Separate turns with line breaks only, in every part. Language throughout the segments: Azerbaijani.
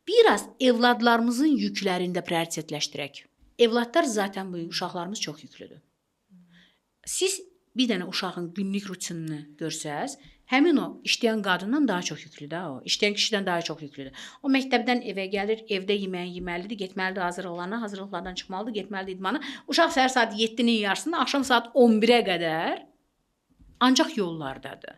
biraz evladlarımızın yüklərində prioritetləşdirək. Evladlar zaten bu uşaqlarımız çox yüklüdür. Siz bir dənə uşağın günlük rutinini görsəz, həmin o işləyən qadından daha çox yüklüdür o. İşləyən kişidən daha çox yüklüdür. O məktəbdən evə gəlir, evdə yeməyi yeməlidir, getməlidir hazırlıqlarına, hazırlıqlardan çıxmalıdır, getməlidir idmana. Uşaq səhər saat 7-nin yarısında, axşam saat 11-ə qədər ancaq yollardadır.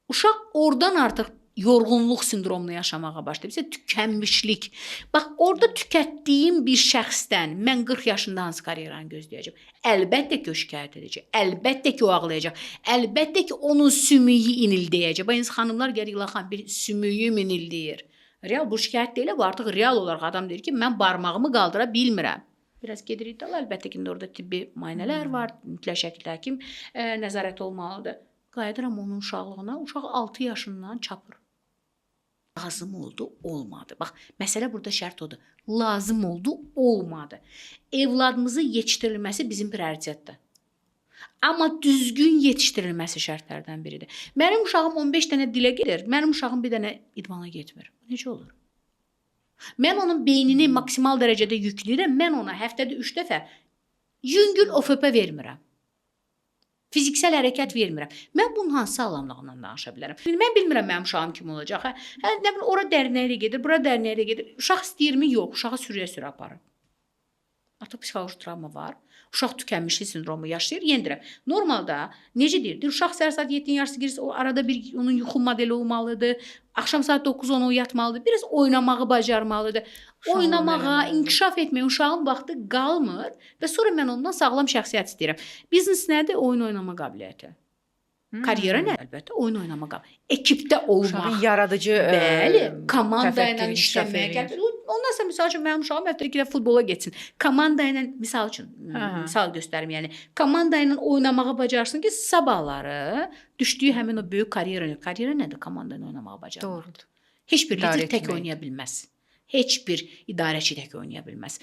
Uşaq oradan artıq yorğunluq sindromunu yaşamağa başlayıb. İşte tükənmişlik. Bax, orada tükətdiyim bir şəxsdən mən 40 yaşında hansı karyeranı gözləyəcəm? Əlbəttə ki, o şikayət edəcək. Əlbəttə ki, o ağlayacaq. Əlbəttə ki, onun sümüyü inildəyəcək. Bəzi xanımlar gəlir, ilaxan bir sümüyüm inildəyir. Real bu şikayət deyil, bu artıq real olaraq adam deyir ki, mən barmağımı qaldıra bilmirəm. Biraz gedirik də, əlbəttə ki, orada tibbi müayinələr var, mütləq şəkildə həkim nəzarət olmalıdır. Qayıdıram onun uşaqlığına, uşaq 6 yaşından çapır. Lazım oldu, olmadı. Bax, məsələ burada şərt odur. Lazım oldu, olmadı. Evladımızın yetişdirilməsi bizim prioritetdir. Amma düzgün yetişdirilməsi şərtlərdən biridir. Mənim uşağım 15 dənə dilə gedir, mənim uşağım bir dənə idmana getmir. Necə olur? Mən onun beynini maksimal dərəcədə yükləyirəm, mən ona həftədə 3 dəfə yüngül OFP vermirəm. Fiziksel hərəkət vermirəm. Mən bunun hansı sağlamlığından danışa bilərəm? Mən bilmirəm mənim uşağım kim olacaq. Nə bilim, ora dərnəyə gedir, bura dərnəyə gedir. Uşaq istəyirmi? Yox. Uşağı sürüyə-sürə aparır. Atopsixoloji travma var. Uşaq tükənmişlik sindromu yaşayır. Yenə deyirəm, normalda necə deyir? Uşaq səhər saat 7-nin yarısı girirsə, o arada bir onun yuxu modeli olmalıdır. Axşam saat 9-10 o yatmalıdır. Biraz oynamağı bacarmalıdır. Oynamağa, inkişaf etməyə uşağın vaxtı qalmır və sonra mən ondan sağlam şəxsiyyət istəyirəm. Biznes nədir? Oyun oynama qabiliyyəti. Karyera nə? Əlbəttə oyun oynama qabiliyyəti. Ekipdə olmaq.
Uşağın yaradıcı
bəli, komanda ilə işləməyə gəlir. Ondan sonra misal üçün mənim uşağım həftə 2 dəfə futbola getsin. Komanda ilə misal üçün misal göstərim, yəni komanda ilə oynamağı bacarsın ki, sabahları düşdüyü həmin o böyük karyera nədir? Komanda ilə oynamağı bacarmaq.
Doğrudur.
Heç bir lider tək oynaya bilməz. Heç bir idarəçi tək oynaya bilməz.